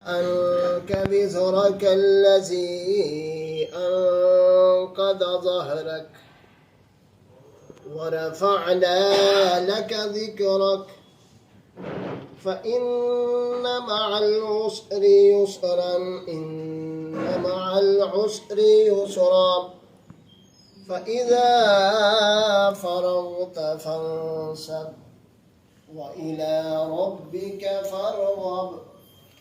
عنك وزرك الذي أنقض ظهرك ورفعنا لك ذكرك فإن مع العسر يسرا إن مع العسر يسرا فإذا فرغت فانصب وإلى ربك فارغب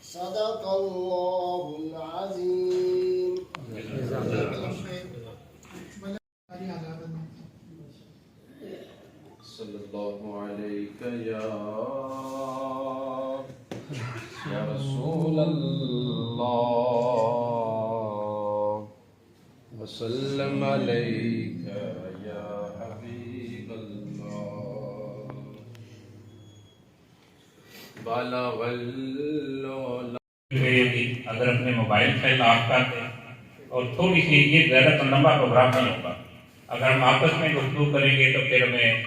صدق الله العظيم. صلی اللہ علیک یا رسول اللہ وسلم علیک یا حبیب اللہ بالغ العلا. اگر اپنے موبائل سے آف کر دیں اور تھوڑی سی یہ زیادہ لمبا پروگرام نہیں ہوگا. اگر ہم آپس میں گفتگو کریں گے تو پھر ہمیں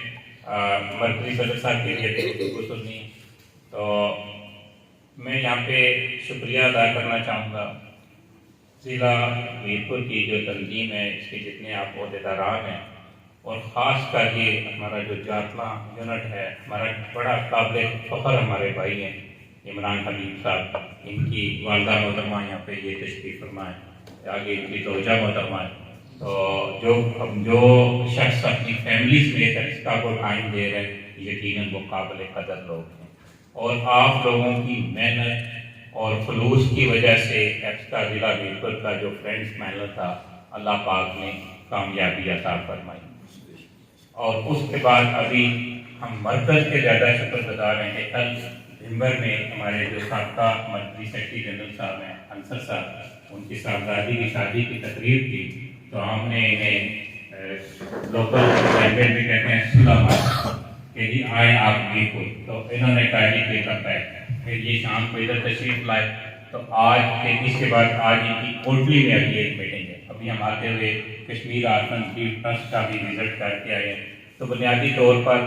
مرکزی صدر صاحب کے لیے گفتگو سننی. تو میں یہاں پہ شکریہ ادا کرنا چاہوں گا ضلع میرپور کی جو تنظیم ہے، اس کے جتنے آپ عہدیداران ہیں، اور خاص کر یہ ہمارا جو جاتنا یونٹ ہے، ہمارا بڑا قابل فخر ہمارے بھائی ہیں عمران حبیب صاحب، ان کی والدہ محترمہ یہاں پہ یہ تشریف فرما ہے، آگے ان کی زوجہ محترمہ ہے. تو جو شخص اپنی فیملی سمیت رشتہ کو ٹائم دے رہے ہیں، یقیناً وہ قابل قدر لوگ ہیں. اور آپ لوگوں کی محنت اور خلوص کی وجہ سے ایپسٹا ضلع میرپور کا جو فرینڈس پینل تھا، اللہ پاک نے کامیابی عطا فرمائی. اور اس کے بعد ابھی ہم مرکز کے زیادہ شکر گزار ہیں کہ کل دسمبر میں ہمارے جو سابقہ مرکزی سیکرٹری جنرل صاحب ہیں انصر صاحب، ان کی صاحبزادی کی شادی کی تقریب تھی. تو ہم نے انہیں لوکل لینگویج میں کہتے ہیں سلام کہ جی آئے آپ بھی کوئی. تو انہوں نے کہا جی کوئی کرتا ہے. پھر یہ شام کو ادھر تشریف لائے. تو آج اس کے بعد آج ان کی کوٹلی میں ابھی ایک میٹنگ ہے. ابھی ہم آتے ہوئے کشمیر آرفن ٹرسٹ کا بھی وزٹ کر کے آئے ہیں. تو بنیادی طور پر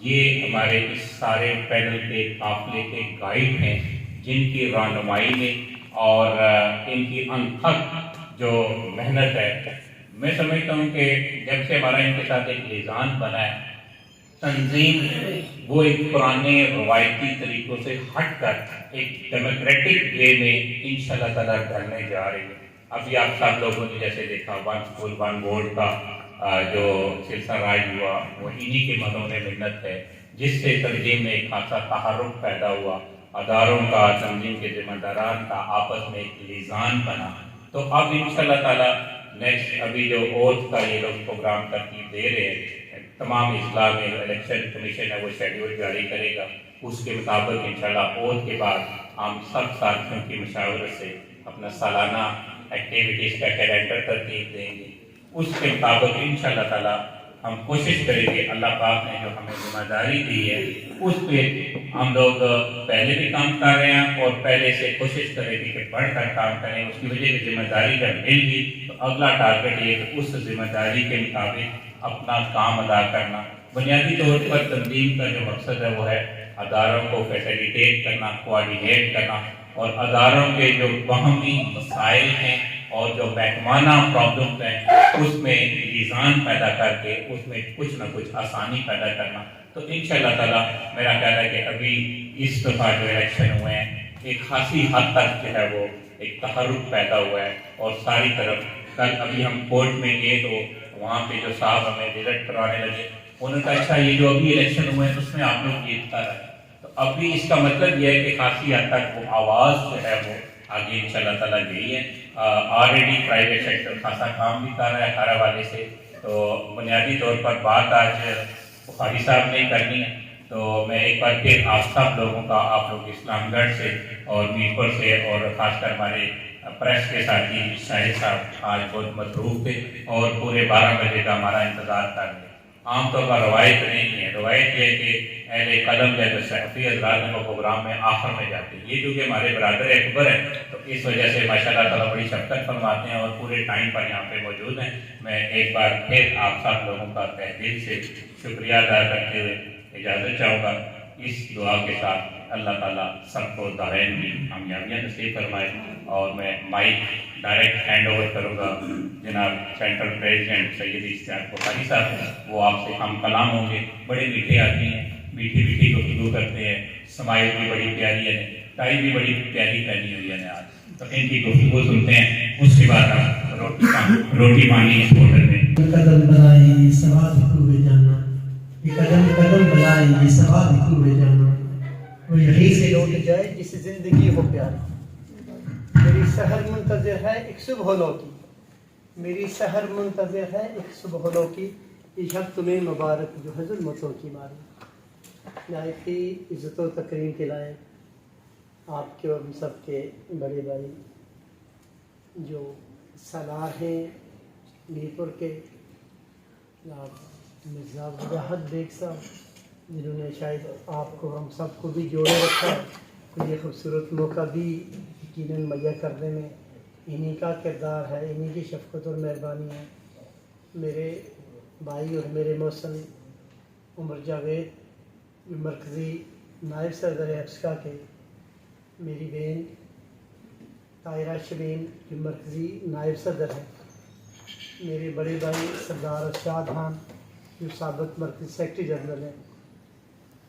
یہ ہمارے اس سارے پینل کے قافلے کے گائیڈ ہیں، جن کی رہنمائی میں اور ان کی انتھک جو محنت ہے. میں سمجھتا ہوں کہ جب سے ہمارا ان کے ساتھ ایک لیزان بنا ہے، تنظیم وہ ایک پرانے روایتی طریقوں سے ہٹ کر ایک ڈیموکریٹک وے میں انشاءاللہ تعالیٰ ڈھلنے جا رہی ہے. ابھی آپ سب لوگوں نے جیسے دیکھا ون اسکول ون بورڈ کا جو سلسلہ راج ہوا، وہ انہی کے مدون منت ہے، جس سے تنظیم میں ایک خاصا تحرک پیدا ہوا. اداروں کا، تنظیم کے ذمہ داران کا آپس میں ایک لیزان بنا. تو اب انشاءاللہ تعالیٰ نیکسٹ ابھی جو اوتھ کا یہ لوگ پروگرام ترتیب دے رہے ہیں، تمام اضلاع میں الیکشن کمیشن ہے وہ شیڈیول جاری کرے گا. اس کے مطابق انشاءاللہ اوتھ کے بعد ہم سب ساتھیوں کی مشاورت سے اپنا سالانہ ایکٹیویٹیز کا کیلنڈر ترتیب دیں گے. اس کے مطابق انشاءاللہ تعالیٰ ہم کوشش کریں گے. اللہ پاک نے جو ہمیں ذمہ داری دی ہے اس پہ ہم لوگ پہلے بھی کام کر رہے ہیں اور پہلے سے کوشش کریں گے کہ بڑھ کر کام کریں. اس کی وجہ سے ذمہ داری جب مل گئی تو اگلا ٹارگیٹ یہ کہ اس ذمہ داری کے مطابق اپنا کام ادا کرنا. بنیادی طور پر تنظیم کا جو مقصد ہے وہ ہے اداروں کو فیسیلیٹیٹ کرنا، کوآرڈینیٹ کرنا، اور اداروں کے جو باہمی مسائل ہیں اور جو محکمانہ پرابلمز ہیں اس میں لیزان پیدا کر کے اس میں کچھ نہ کچھ آسانی پیدا کرنا. تو انشاءاللہ تعالیٰ میرا خیال ہے کہ ابھی اس دفعہ جو الیکشن ہوئے ہیں ایک خاصی حد تک جو ہے وہ ایک تحرک پیدا ہوا ہے. اور ساری طرف کل ابھی ہم کورٹ میں گئے تو وہاں پہ جو صاحب ہمیں وزٹ کروانے لگے، انہوں نے کہا اچھا یہ جو ابھی الیکشن ہوئے ہیں اس میں آپ لوگ جیتتا رہے. تو ابھی اس کا مطلب یہ ہے کہ خاصی حد تک وہ آواز جو ہے وہ آگے انشاءاللہ تعالیٰ گئی ہے. آلریڈی پرائیویٹ سیکٹر خاصا کام بھی کر رہا ہے ہر حوالے سے. تو بنیادی طور پر بات آج بخاری صاحب نے کرنی ہے. تو میں ایک بار پھر آپ سب لوگوں کا، آپ لوگ اسلام گڑھ سے اور میرپور سے اور خاص کر ہمارے پریس کے ساتھی شاہد صاحب آج بہت مصروف تھے اور پورے 12 بجے کا ہمارا انتظار کر رہے. عام طور پر روایت نہیں ہے، روایت یہ ہے کہ اہل قلم یا جو صحافی حضرات کو پروگرام میں آخر میں جاتے ہیں. یہ کیونکہ ہمارے برادر اکبر ہیں تو اس وجہ سے ماشاءاللہ تعالیٰ بڑی شفقت فرماتے ہیں اور پورے ٹائم پر یہاں پہ موجود ہیں. میں ایک بار پھر آپ سب لوگوں کا تہ دل سے شکریہ ادا کرتے ہوئے اجازت چاہوں گا. اس دعا کے ساتھ اللہ تعالیٰ سب کو دارین کی کامیابیاں نصیب فرمائے. اور میں مائک ڈائریکٹ ہینڈ اوور کروں گا جناب سینٹرل پریزیڈنٹ سید اشتیاق بخاری صاحب. وہ آپ سے ہم کلام ہوں گے. بڑے میٹھے آدمی ہیں, میٹھی میٹھی گفتگو کرتے ہیں, سمائل بھی بڑی پیاری ہے, ٹائی بھی بڑی پیاری پہنی ہوئی ہے آج. تو ان کی گفتگو سنتے ہیں, اس کے بعد ہم روٹی پانی اس ہوٹل میں. قدم بلائے یہ ثواب ہوئے جانا, یہ قدم قدم بلائے یہ ثواب ہوئے جانا. وہ یہیں سے لوٹ جائے جس زندگی ہو پیاری. میری سحر منتظر ہے ایک صبح لو کی, میری سحر منتظر ہے ایک صبح لو کی. یہ شب تمہیں مبارک جو ہے ظلمتوں کی ماری. نہایت ہی عزت و تکریم کے لائق آپ کے اور ہم سب کے بڑے بھائی جو سالار ہیں میر پور کے, جناب مرزا وجاہت بیگ صاحب, جنہوں نے شاید آپ کو ہم سب کو بھی جوڑے رکھا ہے. تو یہ خوبصورت موقع بھی یقیناً مہیا کرنے میں انہی کا کردار ہے, انہی کی شفقت اور مہربانی ہے. میرے بھائی اور میرے محسن عمر جاوید جو مرکزی نائب صدر افسکا کے, میری بہن طاہرہ شبین جو مرکزی نائب صدر ہے, میرے بڑے بھائی سردار ارشاد خان جو سابق مرکزی سیکرٹری جنرل ہیں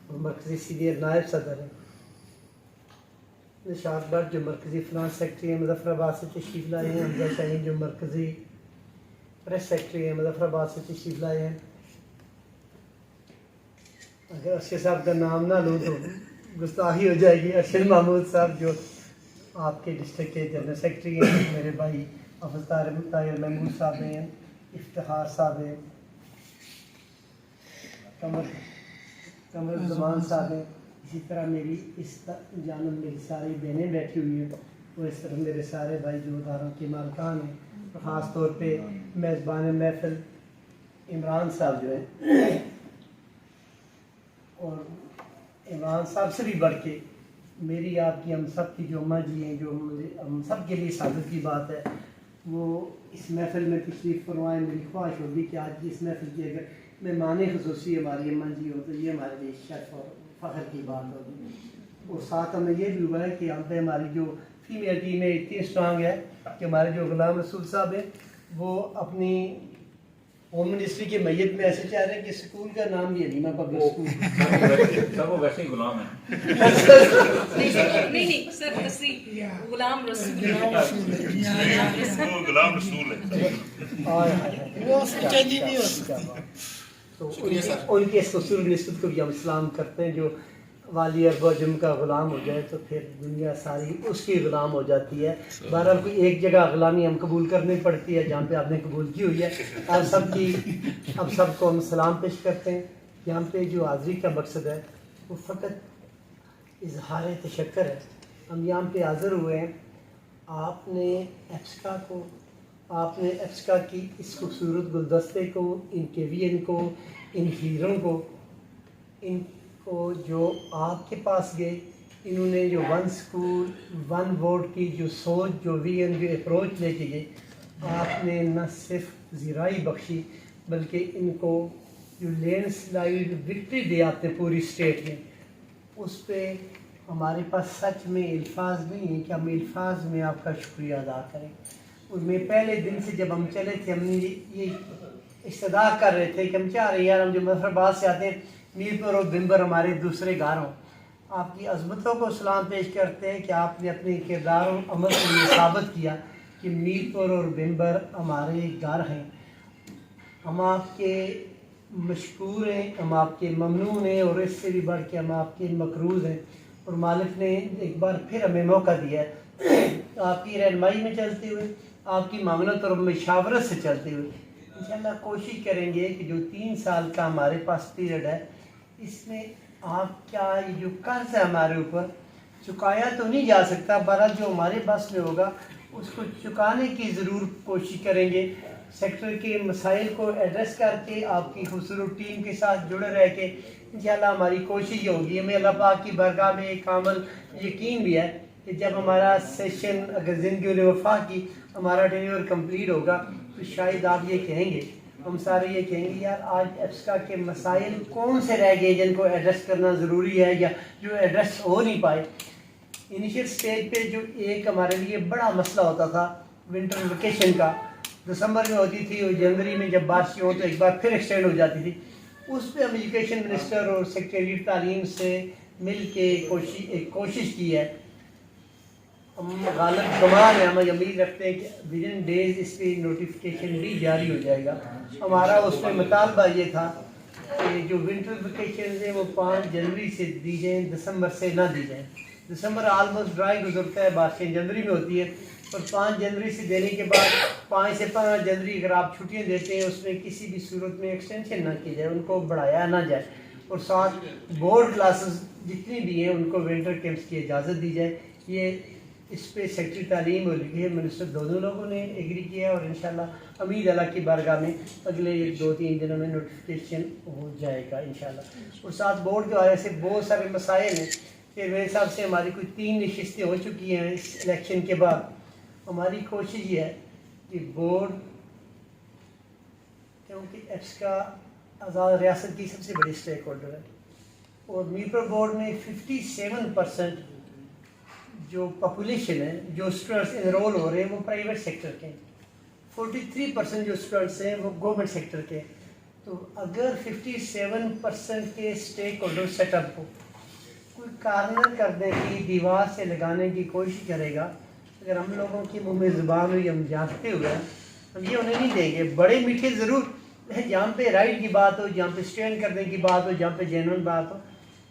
اور مرکزی سینئر نائب صدر ہیں, نشاط بٹ جو مرکزی فنانس سیکرٹری ہیں مظفر آباد سے تشریف لائے ہیں, حمزہ شاہین جو مرکزی پریس سیکرٹری ہیں مظفر آباد سے تشریف لائے ہیں. اگر ارشد صاحب کا نام نہ لوں تو گستاخی ہو جائے گی. ارشد محمود صاحب جو آپ کے ڈسٹرکٹ کے جنرل سیکرٹری ہیں, میرے بھائی حافظ طاہر محمود صاحب ہیں, افتخار صاحب ہیں, قمر زمان صاحب ہیں. اسی طرح میری اس جانب میری ساری بہنیں بیٹھی ہوئی ہیں, اور اس طرح میرے سارے بھائی جو اداروں کے مالکان ہیں. خاص طور پہ میزبان محفل عمران صاحب جو ہیں, اور عمران صاحب سے بھی بڑھ کے میری آپ کی ہم سب کی جو اماں جی ہیں, جو مجھے ہم سب کے لیے سعادت کی بات ہے, وہ اس محفل میں تشریف فرمائیں. میری خواہش ہوگی کہ آج کی اس محفل کی اگر مہمان خصوصی ہماری اماں جی ہو تو یہ ہمارے لیے شرف اور فخر کی بات ہوگی. اور ساتھ ہمیں یہ بھی ہوا ہے کہ یہاں پہ ہماری جو فیمیل ٹیم ہے اتنی اسٹرانگ ہے کہ ہمارے جو غلام رسول صاحب ہیں وہ اپنی ہوم منسٹری کے میت میں ایسے چاہ رہے ہیں کہ اسکول کا نام بھی حلیمہ پبلک اسکول. سب وہ ویسے ہی غلام ہیں. نہیں سر غلام رسول تو ان کے اس خوبصورت نسبت کو بھی ہم سلام کرتے ہیں. جو والی ارب و عجم کا غلام ہو جائے تو پھر دنیا ساری اس کی غلام ہو جاتی ہے. بہرحال کوئی ایک جگہ غلامی ہم قبول کرنی پڑتی ہے جہاں پہ آپ نے قبول کی ہوئی ہے. آپ سب کو ہم سلام پیش کرتے ہیں. یہاں پہ جو حاضری کا مقصد ہے وہ فقط اظہار تشکر ہے. ہم یہاں پہ حاضر ہوئے ہیں, آپ نے ایپسکا کی اس خوبصورت گلدستے کو, ان کے وین کو, ان ہیروں کو, ان کو جو آپ کے پاس گئے, انہوں نے جو ون اسکول ون ووٹ کی جو سوچ, جو وین, جو اپروچ لے کے گئے, آپ نے نہ صرف زیرائی بخشی بلکہ ان کو جو لینڈ سلائیڈ وکٹری دی آپ نے پوری اسٹیٹ میں, اس پہ ہمارے پاس سچ میں الفاظ نہیں ہیں کہ ہم الفاظ میں آپ کا شکریہ ادا کریں. اور میں پہلے دن سے جب ہم چلے تھے ہم نے یہ استدا کر رہے تھے کہ ہم چاہ رہے ہیں یار ہم جو مظفر آباد سے آتے ہیں میر پور اور بمبر ہمارے دوسرے گھر ہوں. آپ کی عظمتوں کو سلام پیش کرتے ہیں کہ آپ نے اپنے کردار و عمل سے یہ ثابت کیا کہ میر پور اور بمبر ہمارے گھر ہیں. ہم آپ کے مشکور ہیں, ہم آپ کے ممنون ہیں, اور اس سے بھی بڑھ کے ہم آپ کے مقروض ہیں. اور مالک نے ایک بار پھر ہمیں موقع دیا ہے آپ کی رہنمائی میں چلتے ہوئے, آپ کی معاملت اور مشاورت سے چلتے ہوئے. انشاءاللہ کوشش کریں گے کہ جو 3 سال کا ہمارے پاس پیریڈ ہے اس میں آپ کیا یہ جو قرض ہے ہمارے اوپر چکایا تو نہیں جا سکتا, بہرحال جو ہمارے بس میں ہوگا اس کو چکانے کی ضرور کوشش کریں گے. سیکٹر کے مسائل کو ایڈریس کر کے آپ کی خوبصورت ٹیم کے ساتھ جڑے رہ کے انشاءاللہ ہماری کوشش یہ ہوگی. ہمیں اللہ پاک کی بارگاہ میں ایک کامل یقین بھی ہے کہ جب ہمارا سیشن اگر زندگی نے وفا کی ہمارا ٹینیور کمپلیٹ ہوگا تو شاید آپ یہ کہیں گے ہم سارے یہ کہیں گے یار آج ایپسکا کے مسائل کون سے رہ گئے جن کو ایڈریس کرنا ضروری ہے یا جو ایڈریس ہو نہیں پائے. انیشیل سٹیج پہ جو ایک ہمارے لیے بڑا مسئلہ ہوتا تھا ونٹر ویکیشن کا، دسمبر میں ہوتی تھی اور جنوری میں جب بارشیں ہوں تو ایک بار پھر ایکسٹینڈ ہو جاتی تھی. اس پہ ہم ایجوکیشن منسٹر اور سیکریٹریٹ تعلیم سے مل کے ایک کوشش کی ہے. ہم غالب گمان ہے، ہم امید رکھتے ہیں کہ ودن ڈیز اس پہ نوٹیفیکیشن بھی جاری ہو جائے گا. ہمارا اس میں مطالبہ یہ تھا کہ جو ونٹر ویکیشن ہیں وہ 5 جنوری سے دی جائیں، دسمبر سے نہ دی جائیں. دسمبر آلموسٹ ڈرائی گزرتا ہے، بارشیں جنوری میں ہوتی ہے، اور 5 جنوری سے دینے کے بعد 5 سے 15 جنوری اگر آپ چھٹیاں دیتے ہیں اس میں کسی بھی صورت میں ایکسٹینشن نہ کی جائے، ان کو بڑھایا نہ جائے. اور ساتھ بورڈ کلاسز جتنی بھی ہیں ان کو ونٹر کیمپس کی اجازت دی جائے. یہ اس پہ سیکرٹری تعلیم اور ایجوکیشن منسٹر دونوں لوگوں نے ایگری کیا ہے، اور انشاءاللہ امید اللہ کی بارگاہ میں اگلے 2-3 دنوں میں نوٹیفیکیشن ہو جائے گا انشاءاللہ. اور ساتھ بورڈ کے حوالے سے بہت سارے مسائل ہیں کہ میرے حساب سے ہماری کوئی 3 نشستیں ہو چکی ہیں اس الیکشن کے بعد. ہماری کوشش یہ ہے کہ بورڈ، کیونکہ ایپسکا آزاد ریاست کی سب سے بڑی اسٹیک ہولڈر ہے، اور میپر بورڈ میں 57% جو پاپولیشن ہے، جو اسٹوڈنٹس انرول ہو رہے ہیں وہ پرائیویٹ سیکٹر کے ہیں، 43% جو اسٹوڈنٹس ہیں وہ گورنمنٹ سیکٹر کے ہیں. تو اگر 57% کے اسٹیک ہولڈر سیٹ اپ کو کوئی کارنر کرنے کی، دیوار سے لگانے کی کوشش کرے گا، اگر ہم لوگوں کی منہ میں زبان ہوئی، ہم جانتے ہوئے ہم یہ انہیں نہیں دیں گے. بڑے میٹھے ضرور جہاں پہ رائٹ کی بات ہو، جہاں پہ اسٹینڈ کرنے کی بات ہو، جہاں پہ جینون بات ہو،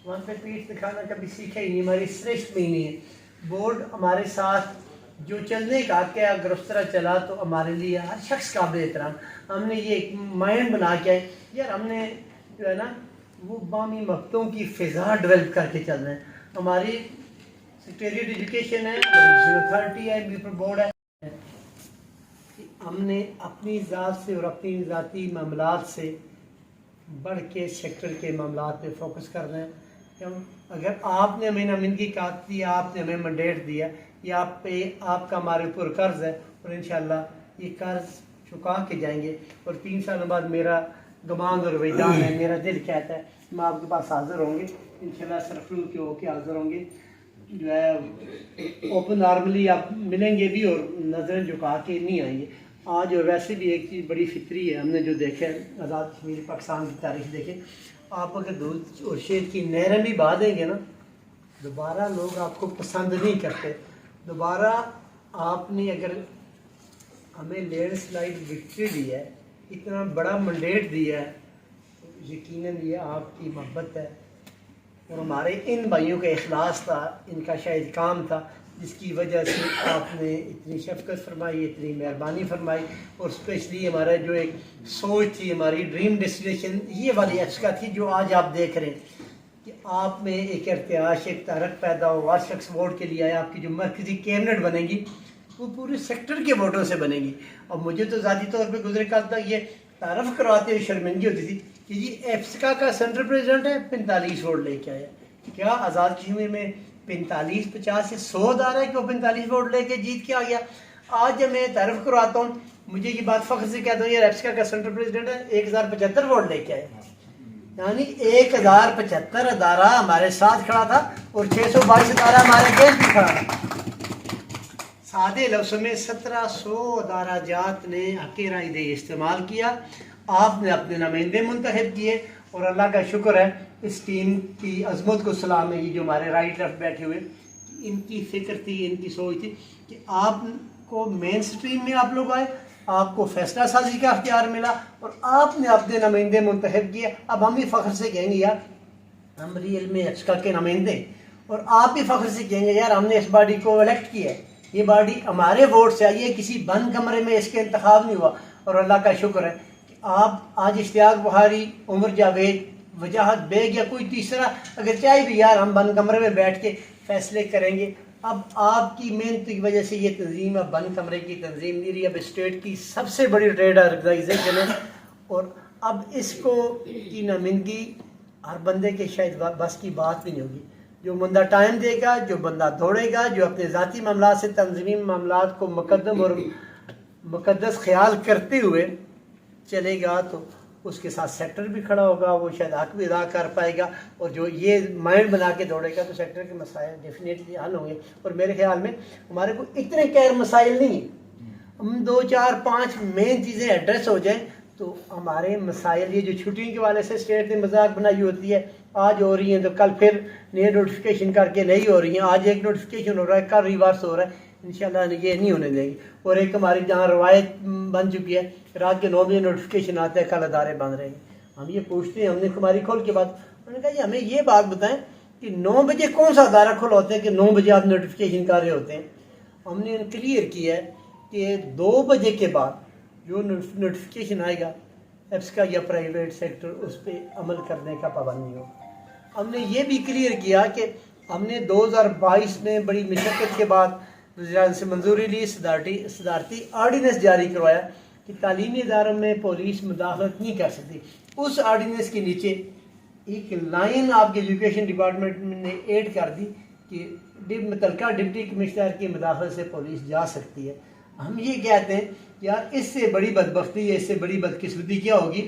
وہاں پہ پیٹھ دکھانا کبھی سیکھا ہی نہیں، ہماری سرشت میں ہی نہیں ہے. بورڈ ہمارے ساتھ جو چلنے کا حق ہے، اگر اس طرح چلا تو ہمارے لیے ہر شخص قابل احترام. ہم نے یہ ایک مائنڈ بنا کے یار ہم نے جو ہے نا وہ بامی مکتوں کی فضا ڈیولپ کر کے چل رہے ہیں. ہماری سیکریٹریٹ ایجوکیشن ہے، اتھارٹی ہے، میپر بورڈ ہے. ہم نے اپنی ذات سے اور اپنی ذاتی معاملات سے بڑھ کے سیکٹر کے معاملات پہ فوکس کر رہے ہیں. کہ ہم اگر آپ نے ہمیں نمائندگی کاٹ دی، آپ نے ہمیں منڈیٹ دیا، یہ آپ کا ہمارے اوپر قرض ہے، اور انشاءاللہ یہ قرض چکا کے جائیں گے. اور 3 سال بعد میرا گمان اور وجدان ہے، میرا دل کہتا ہے ہم آپ کے پاس حاضر ہوں گے انشاءاللہ، سرفرو کے ہو کے حاضر ہوں گے. جو ہے اوپن نارملی آپ ملیں گے بھی اور نظریں جھکا کے نہیں آئیں گے. آج اور ویسے بھی ایک چیز بڑی فطری ہے، ہم نے جو دیکھا ہے آزاد کشمیر پاکستان کی تاریخ دیکھیں، آپ اگر دودھ اور شیر کی نہریں بھی بہا دیں گے نا، دوبارہ لوگ آپ کو پسند نہیں کرتے. دوبارہ آپ نے اگر ہمیں لینڈ سلائڈ وکٹری دی ہے، اتنا بڑا منڈیٹ دیا ہے، یقیناً یہ آپ کی محبت ہے اور ہمارے ان بھائیوں کا اخلاص تھا، ان کا شاید کام تھا، جس کی وجہ سے آپ نے اتنی شفقت فرمائی، اتنی مہربانی فرمائی. اور اسپیشلی ہمارا جو ایک سوچ تھی، ہماری ڈریم ڈیسٹینیشن یہ والی ایپسکا تھی جو آج آپ دیکھ رہے ہیں کہ آپ میں ایک ارتعاش، ایک تحرک پیدا ہو. ہر شخص ووٹ کے لیے آیا، آپ کی جو مرکزی کیبنٹ بنے گی وہ پورے سیکٹر کے ووٹوں سے بنے گی. اور مجھے تو ذاتی طور پہ گزرے کل تک یہ تعارف کرواتے ہوئے شرمندگی ہوتی تھی کہ یہ ایپسکا کا سینٹرل پریزیڈنٹ ہے، 45 ووٹ لے کے آیا. کیا آزاد کشمیر میں 45 50 سے 100 ادارہ ہے کہ وہ 45 ووٹ لے کے جیت کے آ گیا؟ آج جب میں تعارف کرواتا ہوں، مجھے یہ بات فخر سے کہتا ہوں یار ایپسکا کا سینٹرل پریزیڈنٹ ہے، 1075 ووٹ لے کے آئے، یعنی 1075 ادارہ ہمارے ساتھ کھڑا تھا اور 622 ادارہ ہمارے اگینسٹ بھی کھڑا تھا. سادے لفظوں میں 1700 ادارہ جات نے حق رائے دہی استعمال کیا. آپ نے اپنے نمائندے منتخب کیے، اور اللہ کا شکر ہے اس ٹیم کی عظمت کو سلام ہے. یہ جو ہمارے رائٹ لیفٹ بیٹھے ہوئے، ان کی فکر تھی، ان کی سوچ تھی کہ آپ کو مین سٹریم میں آپ لوگ آئے، آپ کو فیصلہ سازی کا اختیار ملا اور آپ نے اپنے نمائندے منتخب کیے. اب ہم بھی فخر سے کہیں گے یار ہم ریئل میں ایپسکا کے نمائندے، اور آپ بھی فخر سے کہیں گے یار ہم نے اس باڈی کو الیکٹ کیا ہے، یہ باڈی ہمارے ووٹ سے آئی ہے، کسی بند کمرے میں اس کے انتخاب نہیں ہوا. اور اللہ کا شکر ہے کہ آپ آج اشتیاق بخاری، عمر جاوید، وجاہت بیگ یا کوئی تیسرا اگر چاہے بھی یار ہم بند کمرے میں بیٹھ کے فیصلے کریں گے. اب آپ کی محنت کی وجہ سے یہ تنظیم اب بند کمرے کی تنظیم نہیں رہی، اب اسٹیٹ کی سب سے بڑی ٹریڈ آرگنائزیشن ہے. اور اب اس کو کی نمائندگی ہر بندے کے شاید بس کی بات بھی نہیں ہوگی. جو بندہ ٹائم دے گا، جو بندہ دوڑے گا، جو اپنے ذاتی معاملات سے تنظیمی معاملات کو مقدم اور مقدس خیال کرتے ہوئے چلے گا تو اس کے ساتھ سیکٹر بھی کھڑا ہوگا, وہ شاید حق بھی ادا کر پائے گا, اور جو یہ مائنڈ بنا کے دوڑے گا تو سیکٹر کے مسائل ڈیفینیٹلی حل ہوں گے. اور میرے خیال میں ہمارے کو اتنے غیر مسائل نہیں ہیں, ہم 2 4 5 مین چیزیں ایڈریس ہو جائیں تو ہمارے مسائل, یہ جو چھٹیوں کے والے سے اسٹیٹ نے مذاق بنائی ہوتی ہے, آج ہو رہی ہیں تو کل پھر نئے نوٹیفیکیشن کر کے نہیں ہو رہی ہیں, آج ایک نوٹیفیکیشن ہو رہا ہے کل ریورس ہو رہا ہے, انشاءاللہ یہ نہیں ہونے دیں گے. اور ایک ہماری جہاں روایت بن چکی ہے رات کے 9 بجے نوٹیفیکیشن آتا ہے کل ادارے بند رہے ہیں. ہم یہ پوچھتے ہیں, ہم نے ہماری کھول کے بات, انہوں نے کہا جی ہمیں یہ بات بتائیں کہ 9 بجے کون سا ادارہ کھلا ہوتا ہے کہ 9 بجے آپ نوٹیفیکیشن کر رہے ہوتے ہیں. ہم نے کلیئر کیا ہے کہ 2 بجے کے بعد جو نوٹیفیکیشن آئے گا ایپس کا یا پرائیویٹ سیکٹر اس پہ عمل کرنے کا پابند نہیں ہوگا. ہم نے یہ بھی کلیئر کیا کہ ہم نے 2022 میں بڑی مشقت کے بعد وزیر اعظم سے منظوری لی, صدارتی آرڈیننس جاری کروایا کہ تعلیمی اداروں میں پولیس مداخلت نہیں کر سکتی. اس آرڈیننس کے نیچے ایک لائن آپ کے ایجوکیشن ڈپارٹمنٹ نے ایڈ کر دی کہ متعلقہ ڈپٹی کمشنر کی مداخلت سے پولیس جا سکتی ہے. ہم یہ کہتے ہیں یار اس سے بڑی بدبختی ہے, اس سے بڑی بدقسمتی کیا ہوگی.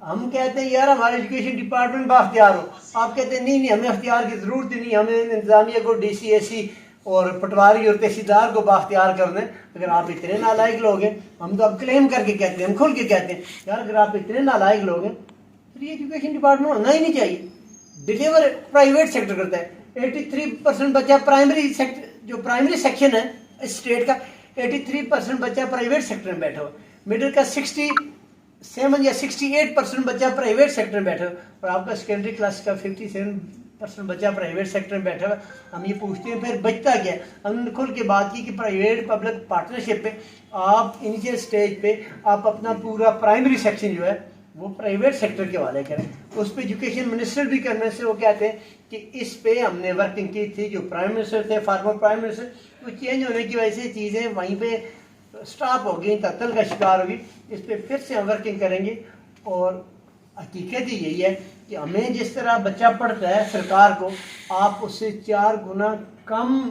ہم کہتے ہیں یار ہمارے ایجوکیشن ڈپارٹمنٹ بااختیار ہو, آپ کہتے ہیں نہیں ہمیں اختیار کی ضرورت ہی نہیں, ہمیں انتظامیہ کو ڈی سی اے سی اور پٹواری اور تحصیلدار کو بااختیار کر دیں. اگر آپ اتنے نالائق لوگ ہیں, ہم تو اب کلیم کر کے کہتے ہیں, ہم کھل کے کہتے ہیں یار اگر آپ اتنے نالائق لوگ ہیں تو یہ ایجوکیشن ڈپارٹمنٹ ہونا ہی نہیں چاہیے. ڈلیور پرائیویٹ سیکٹر کرتا ہے, 83% بچہ پرائمری سیکٹر جو پرائمری سیکشن ہے اسٹیٹ کا 83% بچہ پرائیویٹ سیکٹر میں بیٹھا ہوا, مڈل کا 67 یا 68% بچہ پرائیویٹ سیکٹر میں بیٹھا ہوا, اور آپ کا سیکنڈری کلاس کا 57% بچہ پرائیویٹ سیکٹر میں بیٹھا ہوا. ہم یہ پوچھتے ہیں پھر بچتا کیا. ہم نے کھل کے بات کی کہ پرائیویٹ پبلک پارٹنرشپ پہ آپ انیشیل سٹیج پہ آپ اپنا پورا پرائمری سیکشن جو ہے وہ پرائیویٹ سیکٹر کے حوالے کریں. اس پہ ایجوکیشن منسٹر بھی کرنے سے وہ کہتے ہیں کہ اس پہ ہم نے ورکنگ کی تھی, جو پرائم منسٹر تھے فارمر پرائم منسٹر, وہ چینج ہونے کی وجہ سے چیزیں وہیں پہ سٹاپ ہو گئی, تعطل کا شکار ہوگی. اس پہ پھر سے ہم ورکنگ کریں گے. اور حقیقت ہی یہی ہے کہ ہمیں جس طرح بچہ پڑھتا ہے سرکار کو, آپ اس سے 4 گنا کم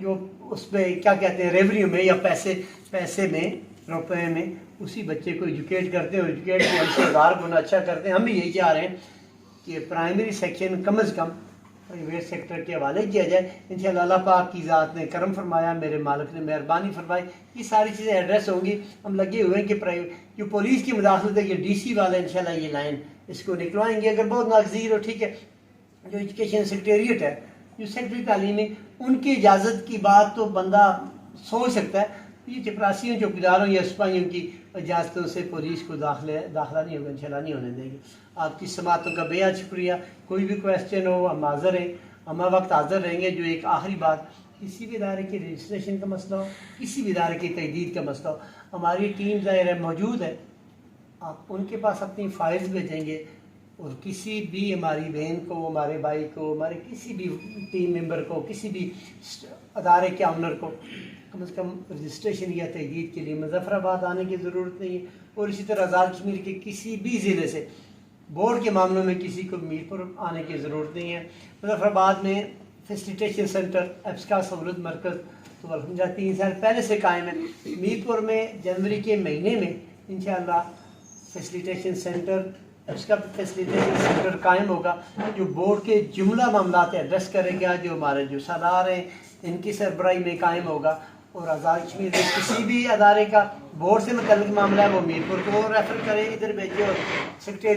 جو اس پہ کیا کہتے ہیں ریونیو میں یا پیسے میں روپے میں اسی بچے کو ایجوکیٹ کرتے ہیں, اور ایجوکیٹ کو ہم سے 1000 گنا اچھا کرتے ہیں. ہم بھی یہی چاہ رہے ہیں کہ پرائمری سیکشن کم از کم پرائیویٹ سیکٹر کے حوالے کیا جائے. انشاءاللہ اللہ پاک کی ذات نے کرم فرمایا, میرے مالک نے مہربانی فرمائی, یہ ساری چیزیں ایڈریس ہوں گی. ہم لگے ہوئے ہیں کہ جو پولیس کی مداخلت ہے یہ ڈی سی والے انشاءاللہ یہ لائن اس کو نکلوائیں گے. اگر بہت ناگزیر ہو ٹھیک ہے, جو ایجوکیشن سیکریٹریٹ ہے, جو سیکٹری تعلیم ہے, ان کی اجازت کی بات تو بندہ سوچ سکتا ہے. یہ چپراسیوں چوکیداروں یا سپاہیوں کی اجازتوں سے پولیس کو داخلہ نہیں ہوگا, انشاءاللہ نہیں ہونے دیں گے. آپ کی سماعتوں کا بے حد شکریہ. کوئی بھی کویسچن ہو ہم حاضر ہیں, ہم وقت حاضر رہیں گے. جو ایک آخری بات, کسی بھی ادارے کی رجسٹریشن کا مسئلہ ہو, کسی بھی ادارے کی تجدید کا مسئلہ ہو, ہماری ٹیم ظاہر ہے موجود ہے, آپ ان کے پاس اپنی فائلز بھیجیں گے. اور کسی بھی ہماری بہن کو, ہمارے بھائی کو, ہمارے کسی بھی ٹیم ممبر کو, کسی بھی ادارے کے آنر کو کم از کم رجسٹریشن یا تجدید کے لیے مظفر آباد آنے کی ضرورت نہیں ہے. اور اسی طرح آزاد کشمیر کے کسی بھی ضلع سے بورڈ کے معاملوں میں کسی کو میر پور آنے کی ضرورت نہیں ہے. مظفر آباد میں فیسیلیٹیشن سینٹر ایپس کا سہولت مرکز تو الحمدللہ 3 سال پہلے سے قائم ہے. میر پور میں جنوری کے مہینے میں انشاءاللہ فیسیلیٹیشن سینٹر ایپس کا فیسیلیٹیشن سینٹر قائم ہوگا, جو بورڈ کے جملہ معاملات ایڈریس کرے گا. جو ہمارے جو سالار ہیں ان کی سربراہی میں قائم ہوگا. اور آزاد کشمیر میں کسی بھی ادارے کا بورڈ سے متعلق معاملہ ہے وہ میر پور کو ریفر کرے, ادھر بھیجے, اور سیکریٹری